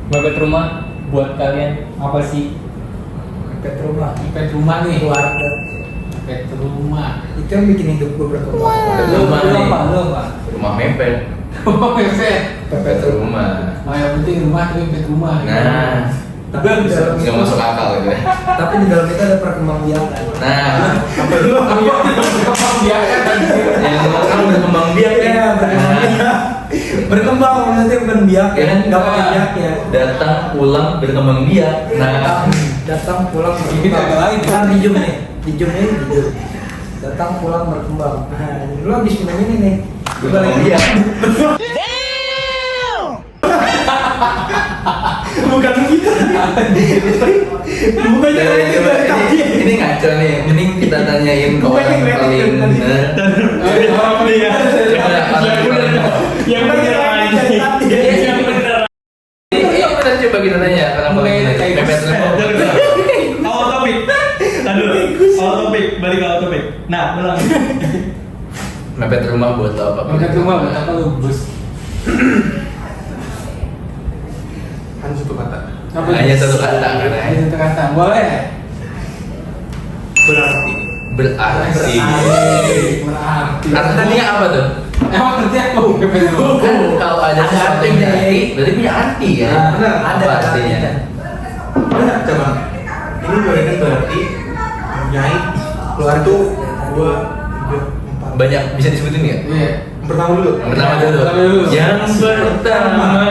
Mepet rumah buat kalian apa sih? Mepet rumah. Mepet rumah nih. Keluarga. Mepet rumah. Itu yang bikin hidup gue berkembang. Mepet Lu rumah nih. apa? Rumah mepet. Oh, mepet. Mepet rumah. Oh, yang penting rumah tapi mepet rumah. Nah, Tapi di dalam nggak masuk akal gitu ya. tapi di dalam itu ada perkembangbiakan. Nah, Apa itu? Dia kan yang kan berkembang biak ya. Iya, berkembang maksudnya bukan biak Ya ya, kan? nggak pakai biak ya. Datang pulang berkembang biak. Nah, Datang pulang Ini kagak lain. Kan di Zoom nih, di Zoom ini di Zoom. Datang pulang berkembang. Nah, lu habis minum ini nih. berkembang biak. Bukan gitu. Bukannya kayak gitu dari tadi. Ini ngaco nih. Mending kita tanyain ke orang Bukannya kayak paling gitu tadi. bener. Orang dia. Orang paling Yang bener aja. Yang bener. Iya bener, coba kita tanya orang paling bener. Mepet rumah. Awal topik. Aduh. Awal topik. Balik ke awal topik. Nah, ulang. Mepet rumah buat lo apa? mepet rumah buat apa lu, Bos? Hanya satu kata. Apa Hanya itu? satu kata, katanya. Hanya satu kata. Boleh. Berarti. Berarti. Berarti. Artinya apa tuh? Emang artinya apa mepet rumah? Kan kalau ada sesuatu yang punya arti, berarti punya arti ya. Benar, Apa ada artinya? Benar, coba. Ini berarti mempunyai satu, dua, tiga, empat. Banyak bisa disebutin nggak? Iya. Yang pertama dulu. Yang pertama dulu. Pertama dulu. Yang pertama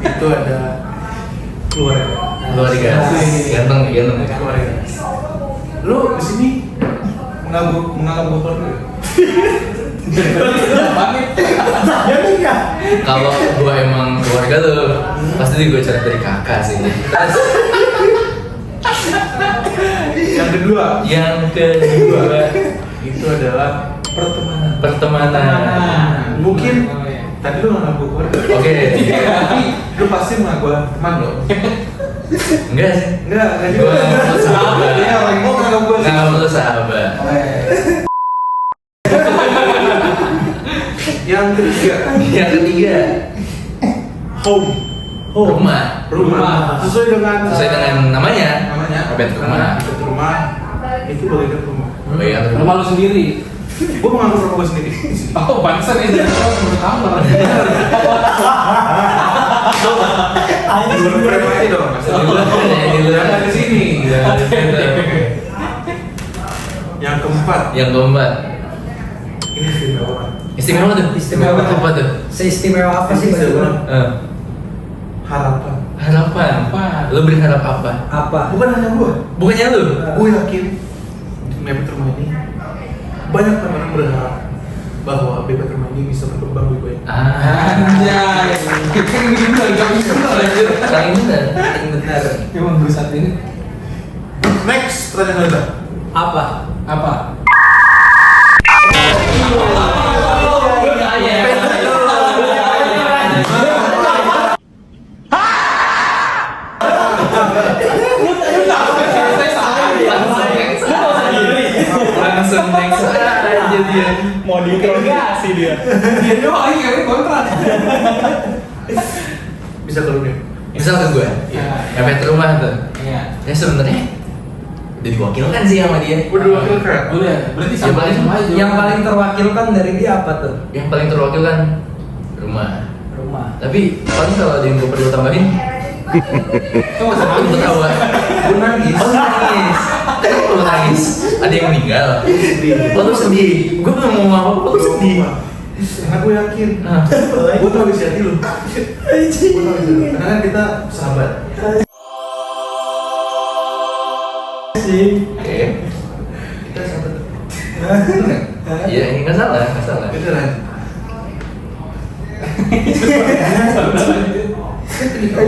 Itu ada keluarga. keluarga. Ganteng, ganteng. Keluarga. Lu di sini menganggap gue keluarga. Ya enggak. Kalau gua emang keluarga tuh, pasti gue cari dari kakak sih. Terus Yang kedua, yang kedua itu adalah pertemanan. pertemanan. Mungkin Oh, iya. tadi lu menganggap gue keluarga. Oke. Tapi lu pasti menganggap gue teman lo. Enggak sih. Enggak Gua juga. nganggap lu sahabat. Dia orang yang menganggap gue Nganggap lu sahabat. Yang ketiga, Yang ketiga, home. rumah. Rumah. Sesuai dengan Namanya. namanya. Mepet rumah. Mepet rumah. Itu bagian rumah. Bagian rumah. Rumah lu sendiri. Gue menganggap rumah gue sendiri. Oh, pantesan ini jadi orang kamar. Belum frame aja dong. Di luar. Jangan di sini. Yang keempat, Yang keempat, ini istimewa. istimewa tuh. Istimewa. Apa tuh? Seistimewa apa sih bagi lu? Harapan. Harapan. Apa? Lu berharap apa? Apa? Bukan hanya gue. Bukannya lu? Gue yakin di mepet rumah ini banyak teman-teman berharap bahwa mepet rumah ini bisa berkembang lebih baik. Anjay. Kita ini lagi gak bisa lanjut. Paling benar. Paling benar. Emang gue saat ini Next, pertanyaan kedua. Apa? apa? Langsung next aja dia. Mau diinterogasi dia. Dia doang lagi kali kontrak. Bisa kalau nih. Misal ke gue, Iya. mepet rumah tuh. Iya. Ya sebenarnya udah diwakilkan sih sama dia. Udah wakilkan. Udah, berarti Ya, sama paling- sama aja. Yang paling terwakilkan dari dia apa tuh? Yang paling terwakilkan rumah. Rumah. Tapi paling kalau ada yang gue perlu tambahin, Itu masa aku nangis. ketawa. Gue nangis. Oh nangis. Tapi kalau nangis, ada yang meninggal. Sedih. Oh lu sedih. Gue belum mau ngomong, lu sedih. Karena gue yakin. Nah, Gue tau isi hati lu. Gue tau isi lu. Karena kan kita sahabat. oke. Kita sahabat. Iya, ini nggak salah, nggak salah. Beneran.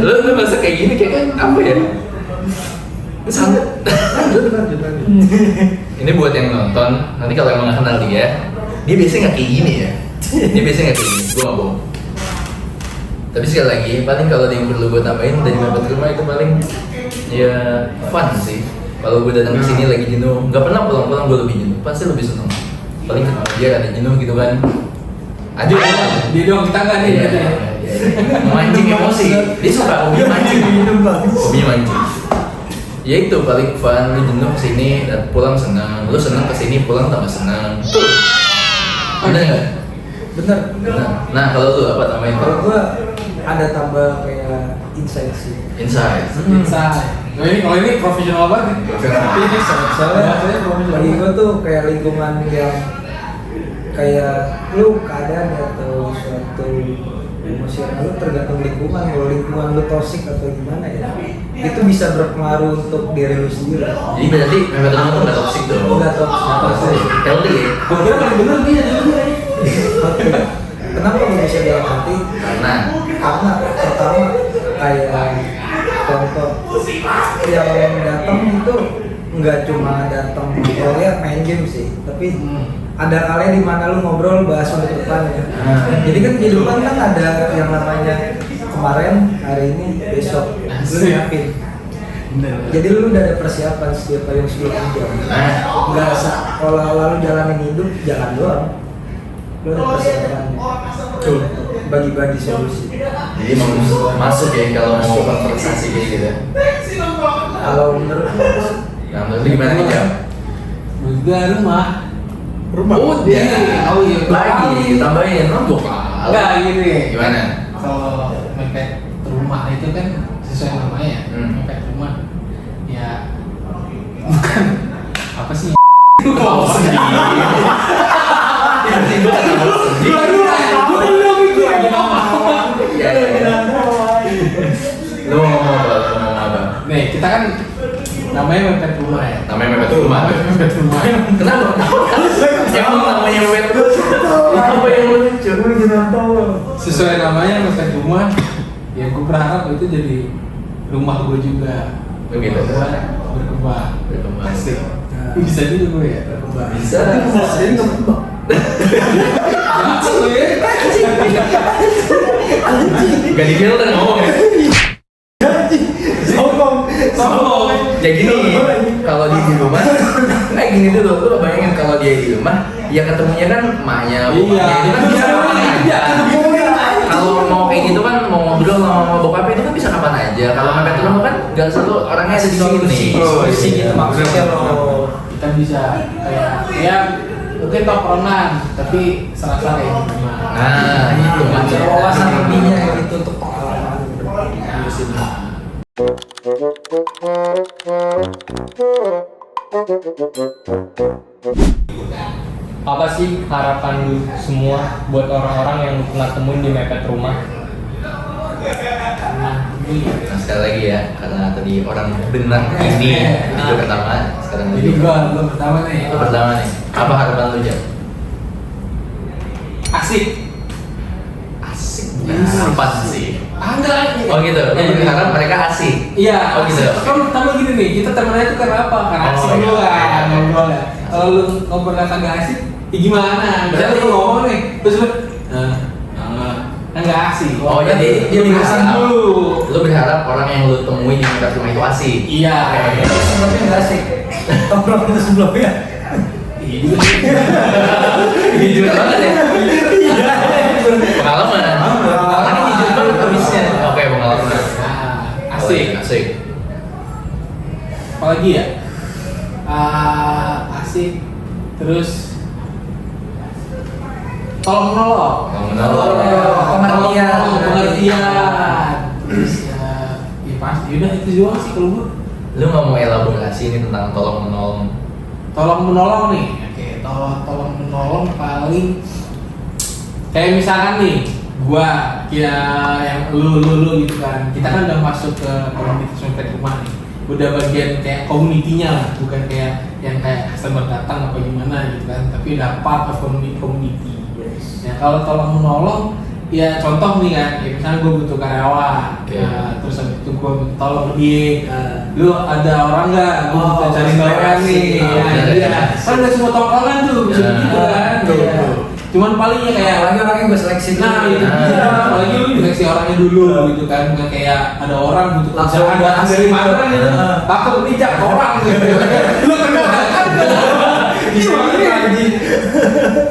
Lu masa kayak gini kayak apa ya? Sangat. Lanjut. Ini buat yang nonton, nanti kalau emang nggak kenal dia biasanya nggak kayak gini ya. Dia biasanya nggak kayak gini, gue nggak bohong. Tapi sekali lagi, paling kalau ada yang perlu gue tambahin dari mepet rumah itu paling ya fun sih. Kalau gue datang ke sini lagi jenuh, nggak pernah pulang-pulang gue lebih jenuh, pasti lebih seneng. Paling ketemu dia ada jenuh gitu kan. Aduh, Dia doang kita nggak nih. Iya, gitu ya. iya. Memancing emosi. Dia suka hobi mancing. Hobi mancing. Ya itu paling fun, lu jenuh kesini dan pulang senang, lu senang kesini pulang tambah senang. Bener nggak? Bener. Bener. Nah kalau lu apa tambahin? Kalau gua ada tambah kayak insight sih. Insight. Inside. Nah, kalau ini profesional banget. Ini Soalnya bagi gua tuh kayak lingkungan yang kayak lu keadaan atau suatu emosional lu tergantung lingkungan. Kalau lingkungan lu toksik atau gimana ya, itu bisa berpengaruh untuk diri lu sendiri. Jadi berarti memang teman tuh nggak toksik dong. Nggak toksik. Healthy ya? Gua kira paling bener dia juga. Kenapa gua bisa bilang nanti? Karena Karena pertama kayak contoh yang datang itu nggak cuma datang ngobrolnya main game sih, tapi ada kalanya di mana lu ngobrol bahas untuk depannya. Jadi kan kehidupan kan ada yang namanya kemarin, hari ini, besok. Lu yakin? Jadi lu udah ada persiapan setiap hari yang sebelum jam. Nggak kalau lalu jalanin hidup jalan doang. Lu ada persiapan. Bagi-bagi solusi. jadi mau masuk ya kalau mau konversasi kayak gitu. Kalau menurut lu, Nah menurut lu gimana nih Jam? Menurut gua rumah. Oh dia. Oh iya. Lagi tambahin dua kali. Enggak gini. Gimana? Kalau mepet rumah itu kan sesuai namanya. Mepet rumah. Ya bukan apa sih? Oh sedih. Tiba-tiba kenapa sedih? Ya, ya. Lu mau ngomong apa? Lu mau ngomong apa? Nih, kita kan namanya mepet rumah ya. Namanya mepet rumah. Mepet rumah. Kenapa? Emang namanya mepet rumah. Apa yang lucu? Sesuai namanya mepet rumah. Ya gue berharap itu jadi rumah gue juga. Begitu. Gue berkembang. Berkembang. Asik. Bisa juga gue ya berkembang. Bisa. jadi nggak berkembang. Langsung lu ya. Gak difilter ngomong ya. Sombong. Ya gini, kalau dia di rumah, kayak gini dulu, lu bayangin kalau dia di rumah, ya ketemunya kan emaknya, bapaknya, itu kan bisa kapan aja. Kalau mau kayak gitu kan, mau ngobrol sama bokapnya itu kan bisa kapan aja. Kalau mepet rumah kan, gak selalu orangnya ada di sini. Solusi gitu maksudnya lo. Kita bisa kayak ya mungkin tongkrongan tapi serasa kayak gimana. Nah, itu Ada wawasan lebihnya gitu untuk pengalaman. Apa sih harapan lu semua buat orang-orang yang lu pernah temuin di mepet rumah? Nah, ini Nah, sekali lagi ya, karena tadi orang benar ini itu pertama, sekarang jadi gua pertama nih. itu pertama nih. Apa harapan lu Jam? Asik. Asik bukan harapan sih. Enggak. Oh gitu, lu berharap mereka asik. Iya, Oh gitu. kan pertama gini nih, kita temennya itu karena apa? Karena Oh, asik iya. dulu kan, ngobrol ya. Kalau lu ngobrolnya kagak asik, ya gimana? Misalnya lu ngomong nih, terus lu, kan nggak asik. Oh jadi dia dipasang dulu. Lu berharap orang yang lu temui di mepet rumah itu asik. Iya. Sebelumnya nggak asik. Tongkrong itu sebelumnya. Ini jujur banget ya. Pengalaman. Pengalaman ini jujur banget habisnya. Oke, pengalaman. Nah, asik. Asik. Apalagi ya? Asik. Terus tolong menolong. Pengertian. Pengertian. Terus ya pasti. Udah itu doang sih kalau gue. Lu nggak mau elaborasi ini tentang tolong menolong? Tolong menolong nih. Oke, tolong menolong paling kayak misalkan nih, gua kira yang lu gitu kan. Kita kan udah masuk ke komunitas mepet rumah nih. Udah bagian kayak komunitinya lah, bukan kayak yang kayak customer datang apa gimana gitu kan, tapi udah part of community. Ya kalau tolong menolong, ya contoh nih kan, ya misalnya gue butuh karyawan, nah, terus habis itu gue tolong dia, lu ada orang nggak? Gue butuh cari karyawan nih, kan udah semua tongkrongan tuh, bisa begitu kan? Cuman palingnya kayak Lagi orangnya gue seleksi dulu. nah itu dia, apalagi lu seleksi orangnya dulu gitu kan, nggak kayak ada orang butuh Langsung kerjaan datang dari mana gitu, takut bijak orang gitu, lu kenal kan?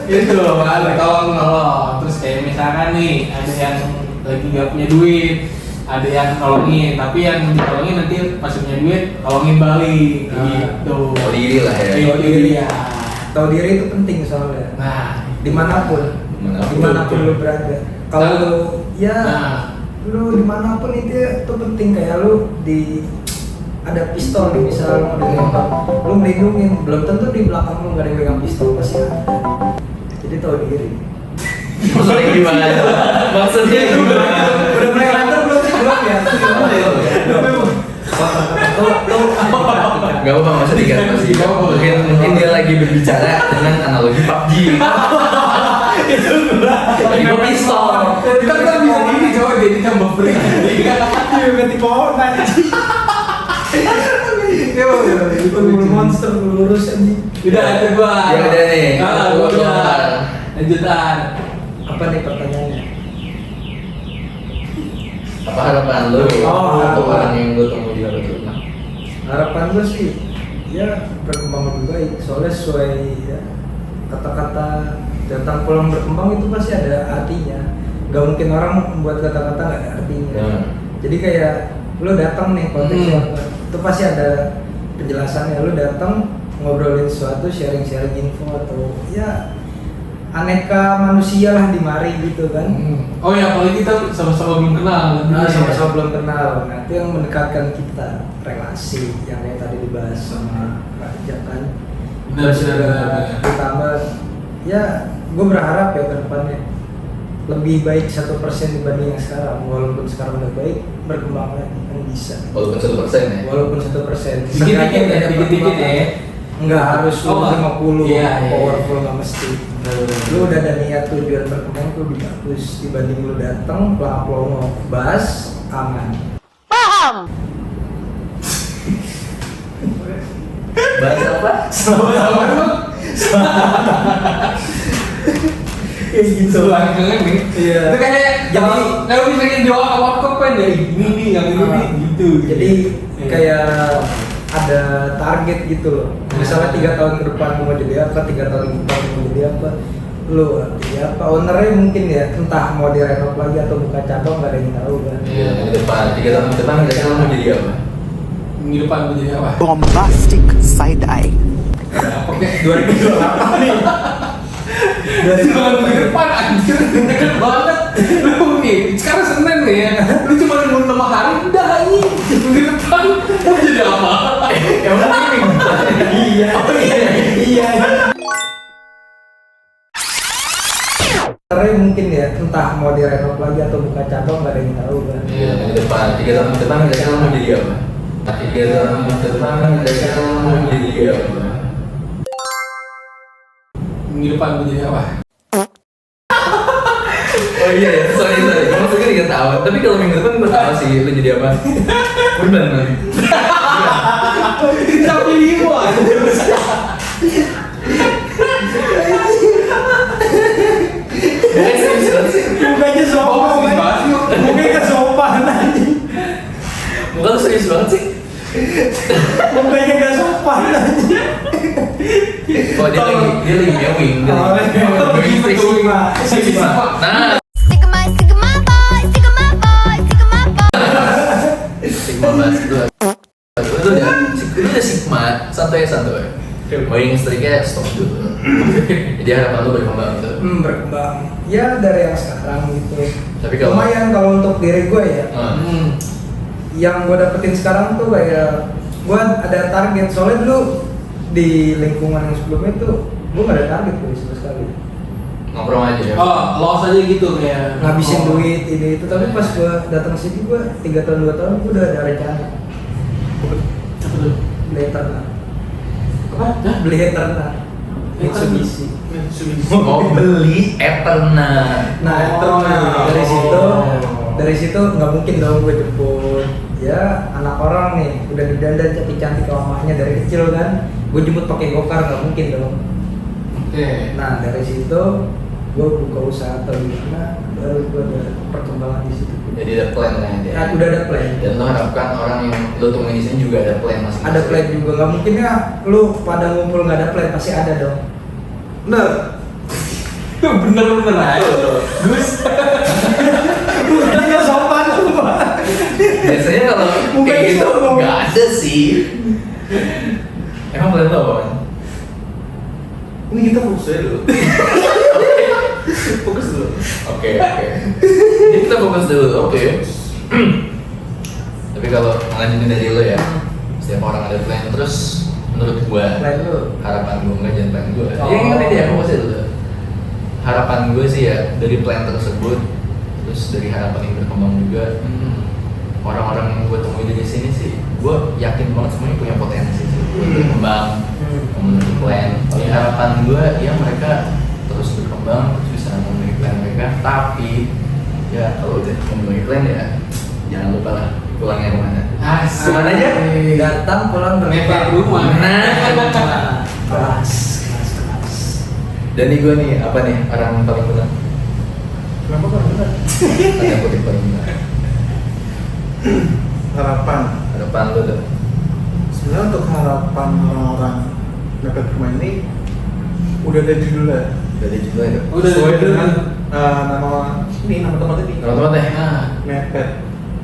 Gitu, baru tolong menolong. Terus kayak misalkan nih ada yang lagi nggak punya duit, ada yang nolongin, tapi yang ditolongin nanti pas punya duit tolongin balik gitu. Tahu diri lah ya. Tahu diri ya. Tahu diri itu penting soalnya. Nah, Dimanapun lu berada. Kalau Nah. lu ya nah, lu dimanapun itu penting, kayak lu di ada pistol nih misalnya mau ditembak, lu melindungin, belum tentu di belakang lu nggak ada yang pegang pistol, pasti ada. Jadi tahu diri. Maksudnya gimana? Maksudnya gimana? Udah mulai lancar belum sih? Belum ya? Gak apa-apa, masa diganti masih. Mungkin dia lagi berbicara dengan analogi PUBG. Lagi bawa pistol. kita bisa gini coba jadi tambah free. Ganti pohon anjing. Itu monster lurus anjing. Udah ada gua. Ya udah nih. Gua udah. Lanjutan. Apa nih pertanyaannya? Apa harapan lu? Oh, Untuk harapan. orang yang lu temu di luar itu? Harapan gue sih ya berkembang lebih baik, soalnya sesuai ya, kata-kata tentang pulang berkembang itu pasti ada artinya. Gak mungkin orang membuat kata-kata gak ada artinya. Ya. Jadi kayak lu datang nih konteksnya apa, itu pasti ada penjelasannya. Lu datang ngobrolin sesuatu, sharing-sharing info atau ya aneka manusia lah di mari gitu kan. Oh ya, apalagi kita sama-sama belum kenal. Nah, sama-sama belum kenal. Nah, itu yang mendekatkan kita, relasi yang kayak tadi dibahas sama Raja kan. Benar, Terus benar, juga benar. ditambah, ya gue berharap ya ke depannya lebih baik 1% dibanding yang sekarang. Walaupun sekarang udah baik, berkembang lagi kan bisa. Walaupun 1% ya. Walaupun 1%. Dikit-dikit ya, Ada dikit-dikit perkembangan. ya. Nggak harus lu Oh, 50 iya, iya. powerful, nggak mesti. Lu udah ada niat tujuan berkembang tuh lebih bagus dibanding lu datang pelongo bahas aman. Bahas apa? Kayak gitu. Keren nih. Iya. Itu kayak Jadi kalau misalnya di awal kan dari ini nih, yang ini nih gitu. jadi Iya. kayak ada target gitu loh. Misalnya 3 tahun ke depan mau jadi apa, 3 tahun ke depan mau jadi apa, lu jadi apa, ownernya mungkin ya entah mau direnov lagi atau buka cabang, nggak ada yang tahu kan. Iya, di depan 3 tahun ke depan kira-kira lu mau jadi apa? Minggu depan gue jadi apa? Bombastic side eye. Oke, 2028 nih. minggu depan anjir, deket banget. Lu nih, sekarang Senin nih ya. Lu cuma nunggu 5 hari, udah anjing. Minggu depan mau jadi apa? Yang penting Iya. Oh iya. Iya. Ownernya mungkin ya entah mau direnov lagi atau buka cabang, nggak ada yang tahu kan. Iya, di depan 3 tahun ke depan kira-kira lu mau jadi apa? 3 tahun ke depan kira-kira lu mau jadi apa? Minggu depan gue jadi apa? Oh iya ya, sorry. Maksudnya dia tahu. Tapi kalau minggu depan gue tahu sih lu jadi apa. Bener nih. Kita pilih gua. Serius banget sih. Mukanya sopan, mukanya sopan anjing. Muka lu serius banget sih. Mukanya nggak sopan anjing. Oh dia lagi mewing. Oh, Mewing Sigma. Sigma. Nah, Sigma, Sigma boy, Sigma boy, Sigma boy. Sigma bahas itu. Itu udah Sigma, santai. Mewing striknya stop dulu. Jadi harapan lu berkembang tuh. Berkembang. Ya dari yang sekarang gitu. Tapi kalau- lumayan kalau untuk diri gue ya. Yang gue dapetin sekarang tuh kayak gue ada target, soalnya dulu di lingkungan yang sebelumnya tuh gue gak ada target gue sama sekali. Nongkrong aja ya. Oh, loss aja gitu kayak Ngabisin duit ini itu, tapi pas gue datang sini gue 3 tahun 2 tahun gue udah ada rencana. Apa tuh? Beli Eterna. Apa? Hah? Beli Eterna. Mitsubishi. Mau beli Eterna. Nah, Oh, Eterna iya. dari situ nggak mungkin dong gue jemput ya anak orang nih udah didandan cantik-cantik ke mamanya dari kecil kan, gue jemput pakai gokar nggak mungkin dong. Oke. Nah dari situ gue buka usaha atau gimana, baru gue ada perkembangan di situ. Jadi ada plan lah ya. Nah, udah ada plan. Dan lo harapkan orang yang lo temuin di sini juga ada plan masing-masing. Ada plan juga, nggak mungkin ya lu pada ngumpul nggak ada plan, pasti ada dong. Bener. Bener aja. Gus. Mukanya sopan tuh. Biasanya kalau Bukan kayak gitu sombong. nggak ada sih. Emang plan lo apa? Ini kita fokus aja dulu. Fokus dulu. Oke. Ini kita fokus dulu. Oke. Tapi kalau ngelanjutin dari lo ya, setiap orang ada plan. Terus menurut gua, Plan lu. harapan gua nggak jangan plan gua. Oh. Ya ngerti dia fokus dulu. Harapan gua sih ya dari plan tersebut, terus dari harapan yang berkembang juga. Orang-orang yang gue temui di sini sih, gue yakin banget semuanya punya potensi sih untuk berkembang, memenuhi plan. Jadi harapan gue ya mereka terus berkembang, terus bisa memenuhi plan mereka. Tapi ya kalau udah memenuhi plan ya jangan lupa lah pulangnya kemana. Asik. Kemana aja? Datang pulang Nempel rumah. Nah. Kelas. Dan nih gue nih apa nih orang paling benar? Kenapa kok benar? Ada kutip paling benar. Harapan Lo tuh. sebenarnya untuk harapan orang-orang mepet rumah ini udah ada judulnya. Dari juga ya. Udah Sesuai ada dengan nama tempat ini. Teman-teman deh. Nah. Mepet.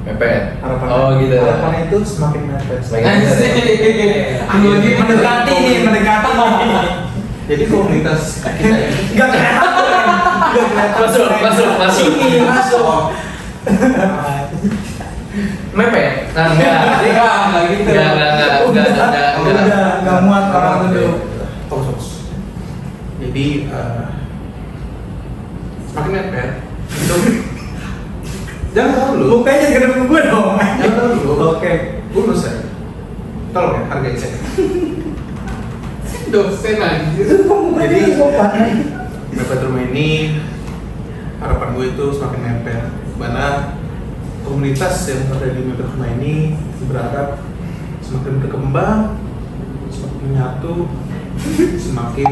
Mepet. Harapan. Oh gitu. Harapannya itu semakin mepet. Semakin mepet. Aku lagi Mendekati nih, mendekati. Jadi komunitas kita ini Enggak kelihatan. Masuk. Ini masuk. Mepet? Nah, enggak gitu. Enggak muat orang dulu. fokus. Jadi semakin mepet itu jangan tahu dulu. Mukanya jangan ke gue dong. Jangan tahu dulu. Oke. Lulus ya. Tolong ya hargai saya. dosen anjir. Jadi mepet rumah ini harapan gue itu semakin mepet. Mana komunitas yang ada di mepet rumah ini berharap semakin berkembang, semakin menyatu, semakin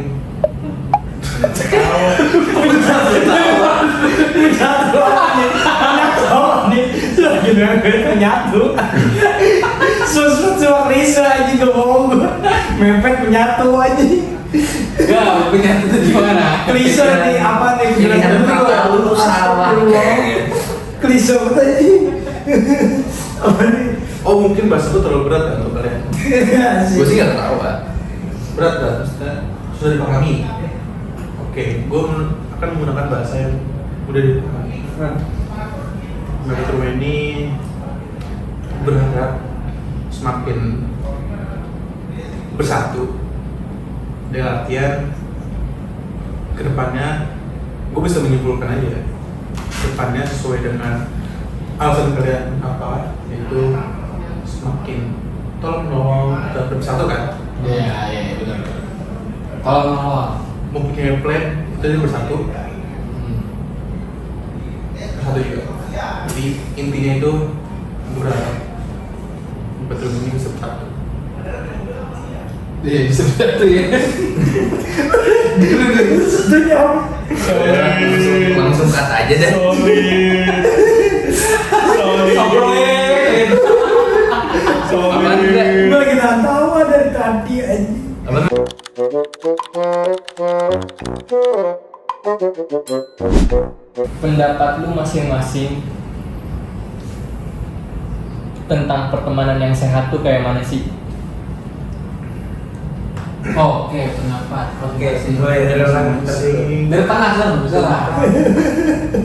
Menyatu. Susut cuma Risa aja gak bohong gue. Mepet menyatu aja. Enggak, penyatu itu di mana? Klise nih apa nih? Pilihan kata lu salah kayaknya. Klise apa aja? Apa nih? oh mungkin bahasa itu terlalu berat ya untuk kalian. Gue sih nggak tahu ah. Berat maksudnya sudah dipahami. Oke, gue akan menggunakan bahasa yang mudah dipahami. Mepet rumah ini berharap semakin bersatu dengan artian kedepannya gue bisa menyimpulkan aja kedepannya sesuai dengan alasan kalian apa yaitu semakin tolong menolong dan bersatu kan Iya, benar. Kalau ngawal. mempunyai plan itu dia bersatu bersatu juga jadi intinya itu berharap betul ini bisa bersatu. Iya, bisa bersatu ya. Langsung cut aja deh. Apaan enggak? Gue lagi tahan tawa dari tadi aja. Apa? Pendapat lu masing-masing tentang pertemanan yang sehat tuh kayak mana sih? Oke, pendapat. Oke, mulai dari orang Dari Dari tengah kan bisa lah.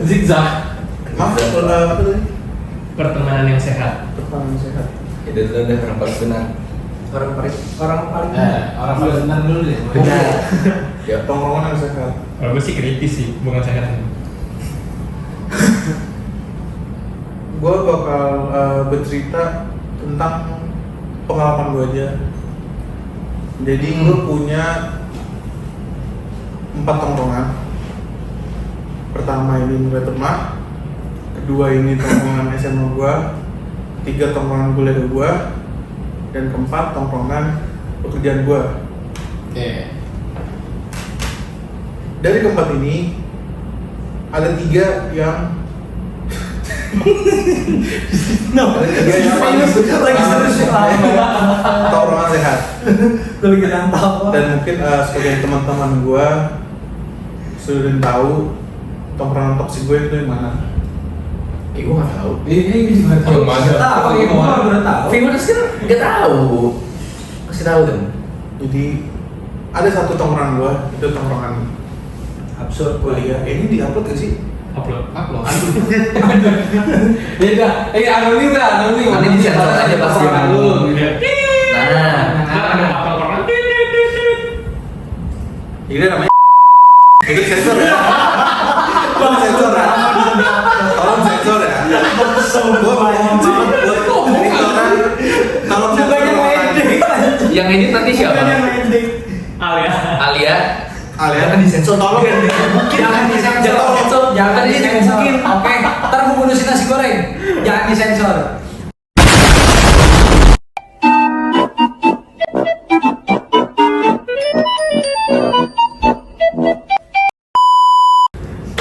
Zigzag. maaf kalau apa tadi Pertemanan yang sehat. pertemanan sehat Itu dulu deh orang paling benar. orang paling Orang paling benar dulu deh. benar. Ya. tongkrongan yang sehat. Kalau gue sih kritis sih, bukan sehat. Gue bakal bercerita tentang pengalaman gue aja. Jadi gue punya 4 tongkrongan. Pertama ini mulai rumah, kedua ini tongkrongan SMA gue, 3 tongkrongan kuliah gue, dan keempat tongkrongan pekerjaan gue. Oke. Dari keempat ini ada 3 yang Lagi serius tongkrongan sehat. Gue lagi tahan tawa. Dan mungkin sebagai teman-teman gue sudah tahu tongkrongan toksik gue itu yang mana. Gue nggak tahu. Ini juga tahu. Yang mana? Tahu, Oh, iya, gua baru tahu. Viewers kan nggak tahu. Kasih tahu dong. Jadi ada satu tongkrongan gua, itu tongkrongan Absurd kuliah. Ini diupload gak sih? Upload. Upload. Beda. Anonim lah, anonim. Nanti disensor aja pas dia Tongkrongan ngomong. lu, gitu. Nah, Ada apa-apa. Ini namanya itu sensor ya. Tolong sensor ya. Tolong sensor ya. Gua mohon banget buat ini orang. Tolong sensor orang. yang edit nanti siapa? Alia. Jangan disensor. Tolong Jangan disensor. Jangan disensor. Oke, ntar gue bonusin nasi goreng. Jangan disensor.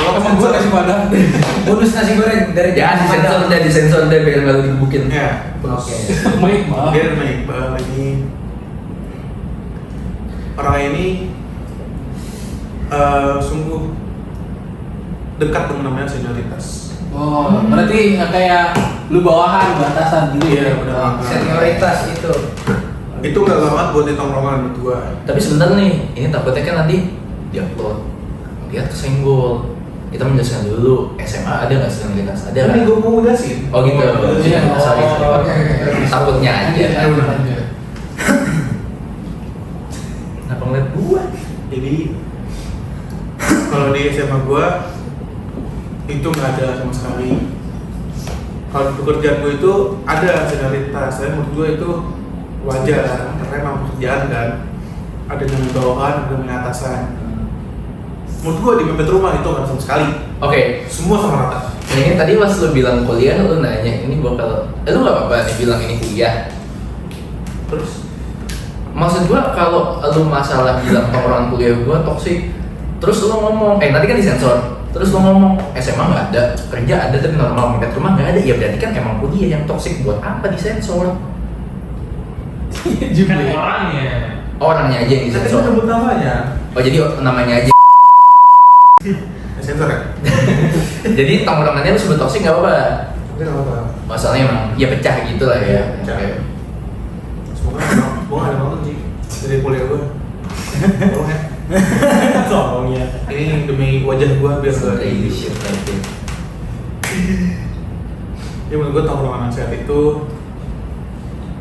Emang gue kasih pada. Bonus nasi goreng dari Jangan disensor deh biar nggak lu digebukin. Ya, terus Baik banget. dia naik lagi. Orang ini sungguh dekat dengan namanya senioritas. Oh, berarti kayak lu bawahan, batasan gitu ya. Benar. Senioritas itu. Itu nggak banget buat di tongkrongan berdua. Tapi sebentar nih, ini takutnya kan nanti diupload, lihat kesenggol. Kita menjelaskan dulu, SMA ada nggak senioritas? Ada Ini kan? gue mau jelasin. Oh gitu. Iya, Sorry. oke. Takutnya aja. Lanjut. Kenapa ngeliat gua? Jadi kalau di SMA gua itu nggak ada sama sekali. Kalau di pekerjaan gua itu ada senioritas. Saya menurut gua itu wajar karena memang pekerjaan kan. Ada yang di bawahan, ada yang di atasan. Menurut gua di mepet rumah itu nggak sama sekali. Oke. Semua sama rata. Nah ini tadi pas lu bilang kuliah, lu nanya ini bakal, lu nggak apa-apa nih bilang ini kuliah. Terus Maksud gua kalau lu masalah bilang orang kuliah gua toksik, terus lu ngomong, nanti kan disensor, terus lu ngomong SMA nggak ada, kerja ada tapi normal, mepet rumah nggak ada, ya berarti kan emang kuliah yang toksik, buat apa disensor? Juga. Kan orangnya. Orangnya aja yang saya disensor. sebut namanya. Oh jadi namanya aja. Sensor ya. Jadi tongkrongannya lu sebut toksik nggak apa-apa. Tapi nggak apa-apa. Masalahnya emang ya pecah gitu lah ya. Pecah. Oke. Semoga gua nggak ada nonton sih dari kuliah gua. Tolong ya. Tolong ya. Ini demi wajah gua biar nggak Crazy shit nanti. Ya menurut gue tongkrongan sehat itu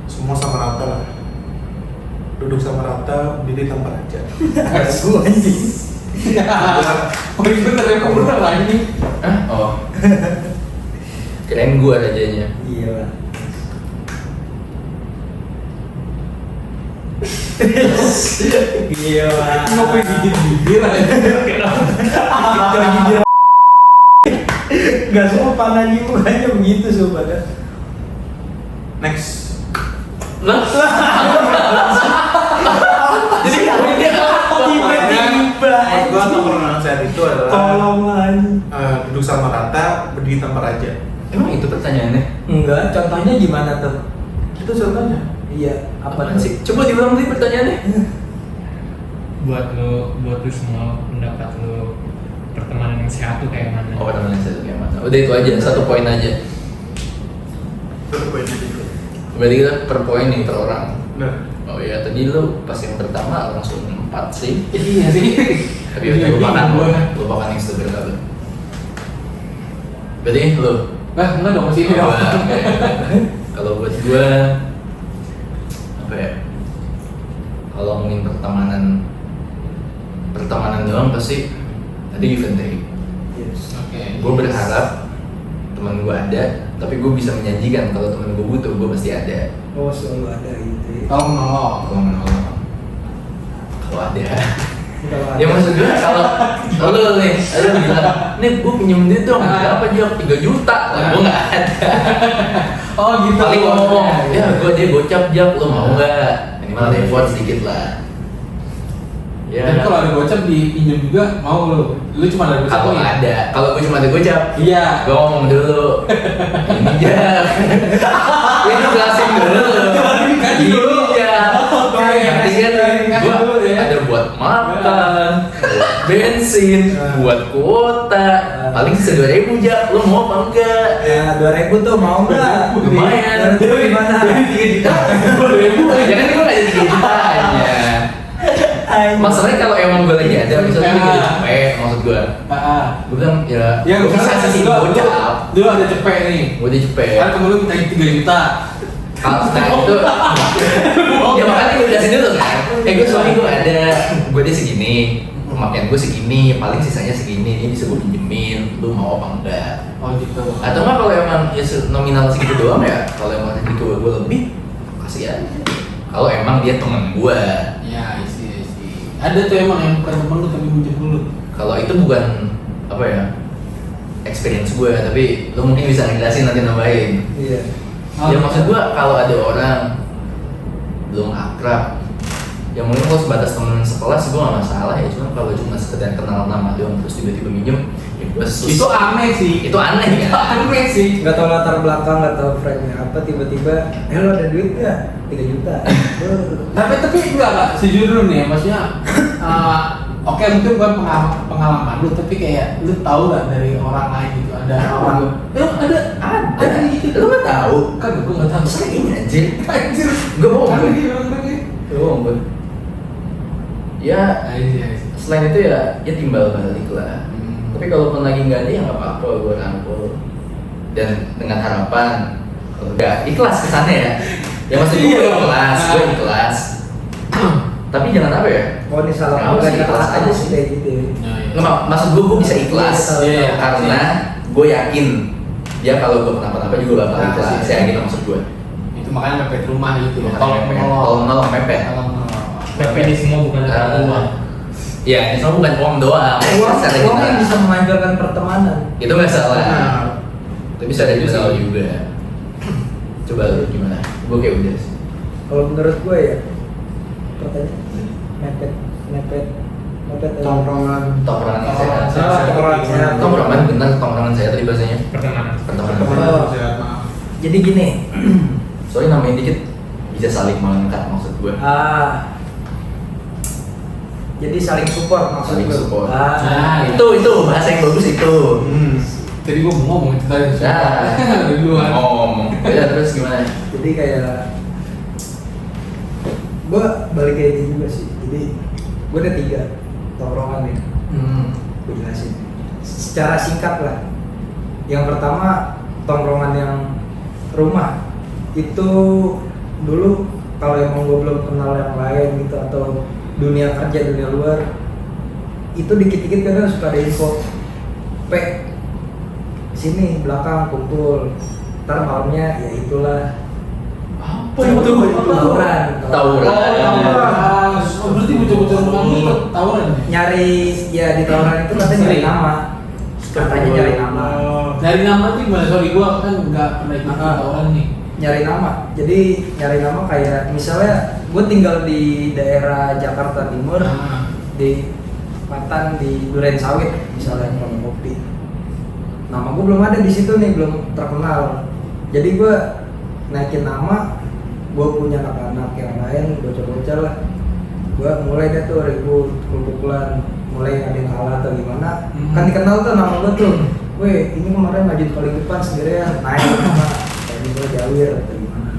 semua sama rata lah. Duduk sama rata, berdiri tanpa raja. Gue anjing. Oh iya bener ya, kok bener lah ini. Hah? Oh. Kirain gua rajanya. Iya lah. Iya lah. Ngopi gigit bibir aja. Gak sopan aja mukanya begitu sobat. Next. Lah. Jadi dia Tiba-tiba. Menurut gue tongkrongan sehat itu adalah Tolong anjing. duduk sama rata, berdiri tanpa raja. Emang itu pertanyaannya? Enggak, contohnya gimana tuh? Itu contohnya. Iya, apa Apaan sih? Coba diulang sih pertanyaannya. Buat lu semua pendapat lu pertemanan yang sehat tuh kayak mana? Oh, pertemanan saya kayak mana? Udah itu aja, satu poin aja. Itu poinnya gitu. Berarti kita per poin nih per orang. Benar. Oh iya, tadi lu pas yang pertama langsung 4 sih. Iya sih. Tapi udah lupakan yang sebenarnya lu. Berarti lu. Nah, enggak dong masih ini dong. Kalau buat gua apa ya? Kalau ngomongin pertemanan doang pasti ada give and take. Yes. Oke. Gue berharap teman gue ada, tapi gue bisa menjanjikan kalau teman gue butuh, gue pasti ada. Oh, selalu ada gitu ya. Tolong menolong. Kalau menolak, kalau ada. Kalau Ya ada. maksud gue kalau lo nih, lo bilang, nih gue pinjem duit dong, berapa aja? 3 juta, lah gue nggak ada. Oh gitu. Paling gue ngomong, ya gue dia gocap jak, lo mau nggak? Minimal ada effort sedikit lah. Ya. Tapi kalau ada gocap dipinjam juga mau lu. Lu cuma ada gocap. Kalau nih? ada, kalau gue cuma ada gocap, Iya. gue ngomong dulu. Ini jak, ini jelasin dulu. Ini jak. Nanti kan gue ada buat makan, makan, buat bensin, buat kuota. Paling sisa 2.000 aja, lo mau apa enggak? Ya 2.000 tuh mau nggak? Lumayan. 2.000 gimana? 3 juta. 2.000 aja kan gue nggak jadi 3 juta aja. Masalahnya kalau emang gue lagi ada, misalnya gue lagi capek, maksud gue bilang ya, Ya, gue bisa sih bocap. Dulu ada cepet nih. Gue udah cepet. Kan temen lu minta 3 juta. Nah itu, ya makanya gue jelasin dulu kan. Gue soalnya gue ada, gue dia segini, pemakaian gue segini, paling sisanya segini, ini bisa gue pinjemin, lu mau apa enggak? Oh gitu. Atau enggak kalau emang ya nominal segitu doang ya, kalau emang segitu gue lebih, kasih aja. Kalau emang dia teman gue. Ya, isi. Ada tuh emang yang bukan temen lu tapi minjem dulu. Kalau itu bukan apa ya, experience gue, tapi lu mungkin bisa ngejelasin nanti nambahin. Iya. Ya maksud gue kalau ada orang belum akrab, ya mungkin kalau sebatas temen sekelas gue gak masalah ya. Cuma kalau cuma sekedar kenal nama doang terus tiba-tiba minjem, ya gue Itu aneh sih. Itu aneh ya. Aneh sih. Nggak tahu latar belakang, nggak tahu frame-nya apa, tiba-tiba lo ada duit nggak? 3 juta. Tapi enggak sejujurnya nih, maksudnya oke mungkin bukan pengalaman lu, tapi kayak lu tahu nggak dari orang lain gitu, ada orang ada gitu. Lu nggak tahu? Kan gue nggak tahu. Sering anjir. Anjir. Gue bohong. Kan Gue. dia bilang lagi. Gue bohong gue. Ya Iya. selain itu ya timbal balik lah. Tapi kalaupun lagi nggak ada ya nggak apa-apa, gue rangkul. Dan dengan harapan kalau nggak ikhlas kesannya ya. Ya maksud gue ikhlas. Tapi jangan apa ya? Oh ini salah Nggak usah ikhlas aja sih. kayak gitu. Nggak, maksud gue bisa ikhlas Iya, karena gue yakin dia kalau gue kenapa-napa juga bakal ikhlas. Saya gitu maksud gue. Itu makanya mepet rumah gitu. Tolong nolong mepet. PP ini semua bukan tentang uang. Ya, ini semua bukan uang doang. Uang yang bisa mengajarkan pertemanan. Itu nggak salah. Tapi bisa dari salah juga. Coba lu gimana? Gue kayak udah sih. Kalau menurut gue ya, pertanyaan mepet Tongkrongan. Tongkrongan yang sehat. tongkrongan sehat. Tongkrongan benar, tongkrongan saya tadi bahasanya. Pertemanan. Pertemanan. Oh. Jadi gini, Soalnya namain dikit bisa saling melengkap maksud gue. jadi saling support maksud Saling gue. support. Nah, Itu bahasa yang bagus itu. Jadi gue mau ngomong itu tadi. Nah, Duluan. ngomong. Ya terus gimana? Jadi kayak gue balik kayak gitu juga sih. Jadi gue ada 3 tongkrongan nih. Gue jelasin secara singkat lah. Yang pertama tongkrongan yang rumah itu dulu kalau emang gue belum kenal yang lain gitu atau dunia kerja dunia luar itu dikit-dikit kadang suka ada info sini belakang kumpul ntar malamnya ya itulah Apa itu? tawuran. Oh, berarti bocor-bocor rumah lu tawuran. Nyari ya di tawuran itu katanya nyari nama. Katanya nyari nama. Dari nama tuh gimana? Sorry gua kan nggak pernah ikut tawuran nih. Nyari nama. Jadi nyari nama kayak misalnya gue tinggal di daerah Jakarta Timur di Patan di Duren Sawit misalnya kalau kopi. Nama gue belum ada di situ nih, belum terkenal. Jadi gue naikin nama, gue punya anak-anak yang lain, bocah-bocah lah. Gue mulai deh tuh ribut, pukulan, mulai ada yang kalah atau gimana. Kan dikenal tuh nama gue tuh. Weh, ini kemarin maju paling depan sendirian, naik nama. Kayak gue Jawir atau gimana.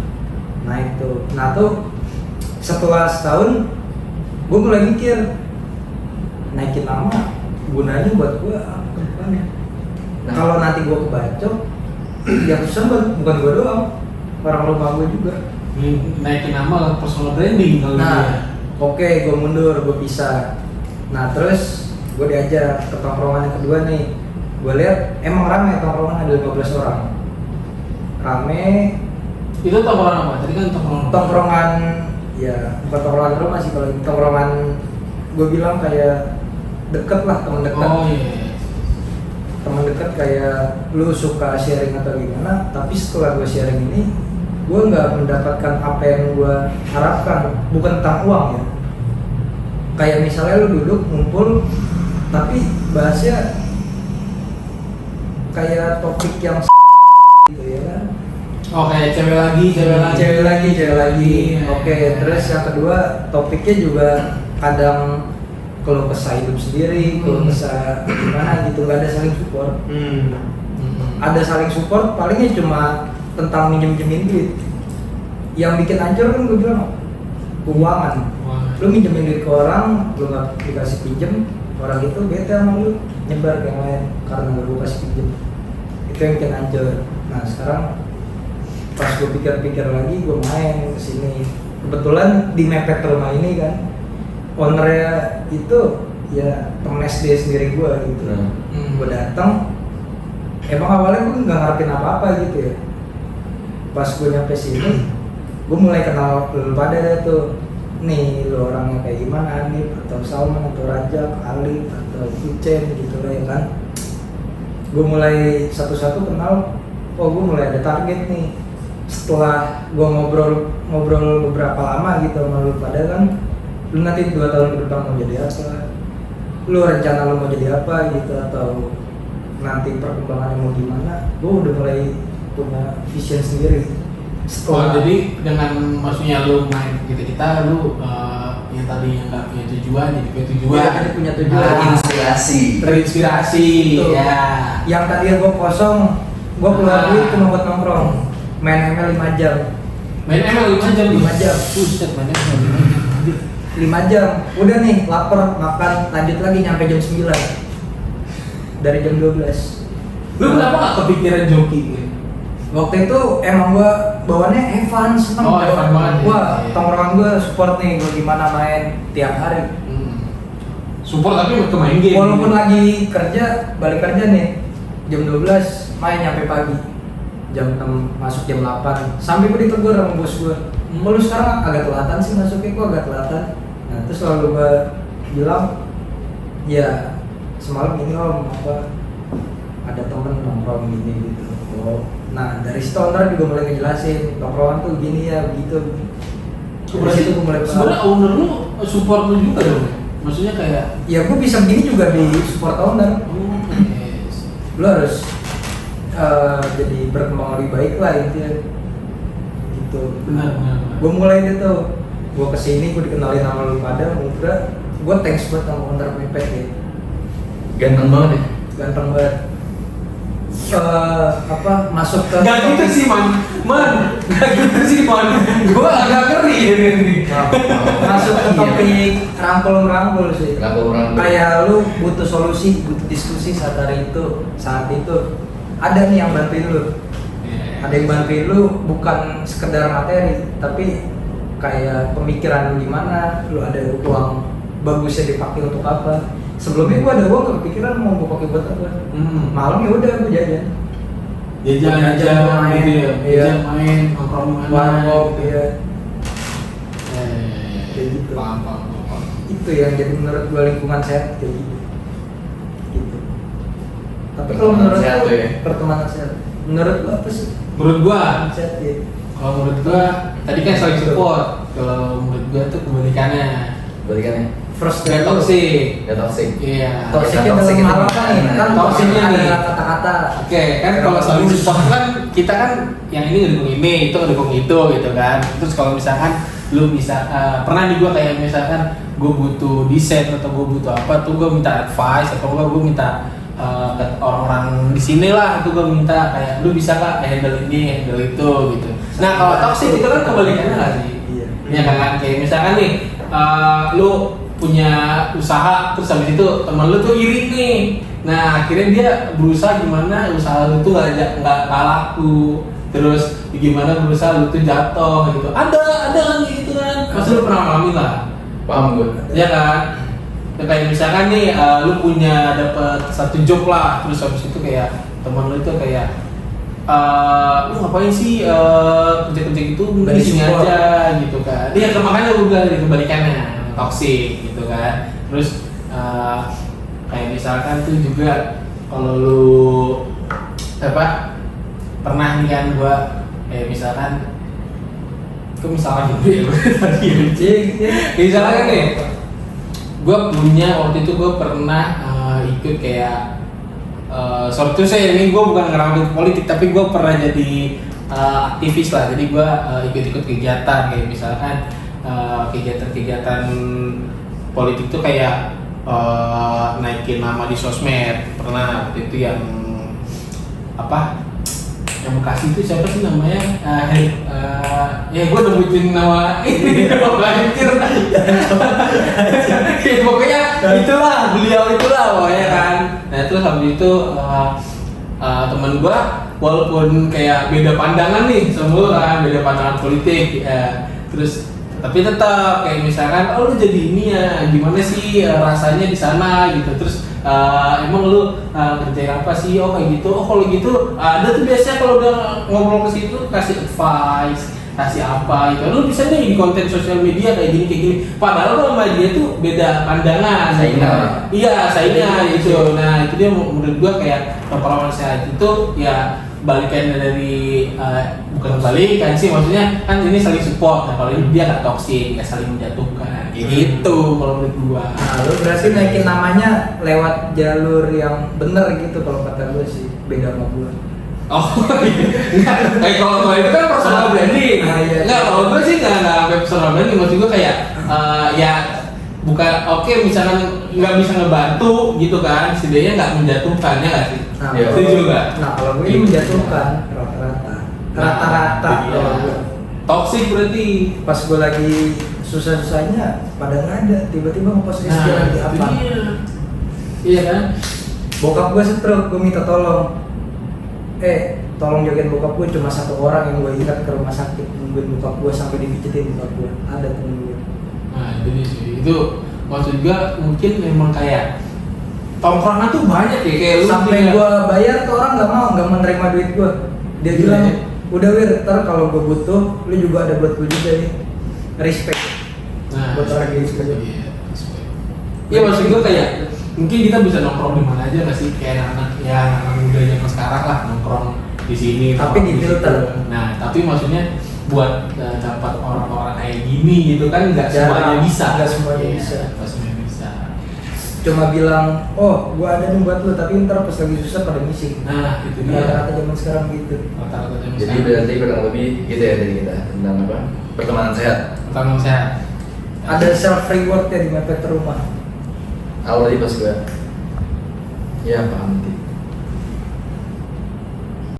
Naik tuh. Nah tuh setelah setahun, gue mulai mikir naikin nama gunanya buat gue apa ke depannya. Nah. Kalau nanti gue kebacok, yang susah bukan gue doang, orang rumah gue juga. Naikin nama lah personal branding kalau Nah, dia. oke, gue mundur, gue pisah. Nah, terus gue diajak ke tongkrongan yang kedua nih. Gue lihat emang rame tongkrongan ada 15 orang. Rame. Itu tongkrongan apa? Tadi kan Tongkrongan, ya bukan tongkrongan rumah sih kalau ini tongkrongan. Gue bilang kayak deket lah, teman dekat. Oh iya. Teman dekat kayak lu suka sharing atau gimana, tapi setelah gue sharing ini gue nggak mendapatkan apa yang gue harapkan, bukan tentang uang ya. Kayak misalnya lu duduk ngumpul tapi bahasnya kayak topik yang gitu ya kan. Oh kayak cewek lagi. Oke, terus yang kedua topiknya juga kadang keluh kesah hidup sendiri, keluh kesah gimana gitu, nggak ada saling support. Ada saling support palingnya cuma tentang minjem-minjemin duit. Yang bikin hancur kan gue bilang keuangan. Lu minjemin duit ke orang, lu nggak dikasih pinjem, orang itu bete sama lu, nyebar ke yang lain karena nggak gue kasih pinjem. Itu yang bikin hancur. Nah sekarang pas gue pikir-pikir lagi, gue main kesini. Kebetulan di mepet rumah ini kan, ownernya itu ya temen SD sendiri gue gitu. Gue datang, emang awalnya gue nggak ngarepin apa-apa gitu ya. Pas gue nyampe sini, gue mulai kenal lu pada deh tuh. Nih lu orangnya kayak gimana, Anip atau Salman atau Rajab, Ali atau Kucen gitu lah ya kan. Gue mulai satu-satu kenal. Oh gue mulai ada target nih. Setelah gue ngobrol beberapa lama gitu sama lu pada kan, lu nanti 2 tahun ke depan mau jadi apa? Lu rencana lu mau jadi apa gitu, atau nanti perkembangannya mau gimana? Gue udah mulai punya vision sendiri. Jadi dengan maksudnya lu main kita lu yang tadi yang nggak punya tujuan jadi punya tujuan. Iya, tadi punya tujuan. Terinspirasi. Tuh. Ya. Yang tadi gue kosong, gue keluar duit cuma buat nongkrong, main ML 5 jam. Main ML 5 jam. 5 jam. Buset, main ML 5 jam. Udah nih, lapar, makan, lanjut lagi nyampe jam 9. Dari jam 12. Lu kenapa nggak kepikiran joki gitu? Waktu itu emang gua bawaannya Evan, seneng. Oh, Evan banget ya. Wah, Iya. tongkrongan gua support nih, gua gimana main tiap hari. Support tapi ke main game. Walaupun lagi kerja, balik kerja nih jam 12, main nyampe pagi. Jam 6 masuk jam 8. Sampai gua ditegur sama bos gua. Lu sekarang agak telatan sih masuknya, gua agak telatan. Nah, terus selalu gua bilang, ya semalam ini om apa ada temen nongkrong gini gitu. Oh, nah dari situ owner juga mulai ngejelasin nongkrongan tuh gini ya begitu. Dari situ gue mulai sebenarnya owner lu support lu juga dong. Maksudnya kayak ya gue bisa begini juga di support owner. Lu harus jadi berkembang lebih baik lah intinya. Gitu. Benar. Gue mulai deh tuh. Gue kesini gue dikenalin sama lu pada Mudra. Gue thanks buat sama owner Mepet ya. Ganteng banget ya. Ganteng banget. Masuk ke nggak gitu sih man nggak gitu sih man, gue agak ngeri ini. Masuk ke topik rangkul sih. Rangkul. Kayak lu butuh solusi, butuh diskusi saat itu ada nih yang bantuin lu. Ada yang bantuin lu bukan sekedar materi, tapi kayak pemikiran lu gimana, lu ada uang bagusnya dipakai untuk apa. Sebelumnya gua ada uang kepikiran mau gua pakai buat apa. Malam ya udah gua jajan main gitu ya. jajan main nongkrong warkop ya. kayak gitu. Paham. Itu yang jadi menurut gua lingkungan sehat kayak gitu. Tapi kalau menurut Sehat lu tuh ya. pertemanan sehat, menurut lu apa sih menurut gua sehat ya? kalau menurut gua tadi kan saling support. Kalau menurut gua tuh kebalikannya First gak toxic. Iya. Toksiknya dalam hal apa nih? Kan Toksiknya ada nih. kata-kata. Oke, kan kalau saling support kan kita kan yang ini ngedukung ini, itu ngedukung itu gitu kan. Terus kalau misalkan lu bisa pernah nih gua kayak misalkan gua butuh desain atau gua butuh apa tuh gua minta advice atau gua minta ke orang-orang di sini lah, itu gua minta kayak lu bisa nggak handle ini, handle itu gitu. Nah kalau toxic itu kan kebalikannya nggak sih? Iya. Ya kan kayak misalkan nih lu punya usaha terus habis itu teman lu tuh iri nih. Nah akhirnya dia berusaha gimana usaha lu tuh nggak laku, terus gimana berusaha lu tuh jatuh gitu. Ada kan gitu kan, pasti lu pernah ngalamin lah. Paham gue. Ya kan, ya, kayak misalkan nih lu punya dapat satu job lah, terus habis itu kayak teman lu itu kayak lu ngapain sih kerja gitu, di sini aja gitu kan. Dia makanya gue bilang itu kebalikannya toxic gitu kan. Terus kayak misalkan tuh juga kalau lu pernah nih kan gua kayak misalkan gitu ya tadi misalkan nih gua punya waktu itu gua pernah ikut kayak sorry tuh saya ini gua bukan ngerangkul politik tapi gua pernah jadi aktivis lah. Jadi gua ikut-ikut kegiatan kayak misalkan kegiatan-kegiatan politik tuh kayak naikin nama di sosmed. Pernah waktu itu yang apa? Yang Bekasi itu siapa sih namanya? Ya gue nyebutin nama ini banjir. Ya, pokoknya itulah beliau pokoknya kan. Nah terus habis itu temen gue walaupun kayak beda pandangan nih semua kan, beda pandangan politik terus tapi tetap kayak misalkan lu jadi ini ya gimana sih rasanya di sana gitu, terus emang lu kerjain apa sih, kayak gitu, kalau gitu ada tuh biasanya kalau udah ngobrol ke situ kasih advice, kasih apa gitu, lu bisa nih di konten sosial media kayak gini padahal kalau sama dia tuh beda pandangan. Iya saingan gitu. Nah itu dia menurut gua kayak perlawanan sehat itu ya balikan dari bukan balikan sih, maksudnya kan ini saling support. Nah kalau ini dia nggak toksik, nggak saling menjatuhkan kayak gitu kalau menurut gua. Nah, lu berarti naikin namanya lewat jalur yang bener gitu kalau kata gue sih, beda sama gue. Oh, iya. Kalau itu kan personal branding. Iya. Enggak, kalau gue sih nggak sampai personal branding. Maksud gue kayak ya bukan oke, misalkan nggak bisa ngebantu gitu kan, setidaknya nggak menjatuhkan ya nggak sih? Nah, Iya. Itu juga. Nah kalau gue ini menjatuhkan rata-rata. Iya. Toxic berarti. Pas gue lagi susah-susahnya pada nggak ada, tiba-tiba ngepost Rizky lagi itu apa? dia. Iya kan? Bokap gue stroke, gue minta tolong. Tolong jagain bokap gue, cuma satu orang yang gue ingat ke rumah sakit nungguin bokap gue sampai dipijitin bokap gue. Ada temen gue. Nah itu dia sih. Itu maksud gue mungkin memang kayak tongkrongan tuh banyak ya kayak lu Sampai tinggal- gue bayar tuh orang nggak menerima duit gue. Dia Iya, bilang, iya. udah Wir, ntar kalau gue butuh, lu juga ada buat gue juga nih. Respect. Nah, Buat orang kayak gitu. iya, respect. Iya maksud gue kayak mungkin kita bisa nongkrong di mana aja nggak sih, kayak anak muda zaman sekarang lah nongkrong di sini. Tapi nongkrong di situ. filter. Nah tapi maksudnya buat dapat orang-orang kayak gini gitu kan nggak Jarang. semuanya bisa. Nggak semuanya Iya, bisa. nggak semuanya bisa. Cuma bilang, oh gue ada nih buat lu, tapi ntar pas lagi susah pada misi. Nah itu dia. Rata-rata zaman sekarang gitu. Rata-rata zaman Jadi sekarang. berarti kurang lebih gitu ya dari kita tentang apa? Pertemanan sehat. Pertama sehat. Ada self reward ya di mepet rumah. Awalnya pas gue ya paham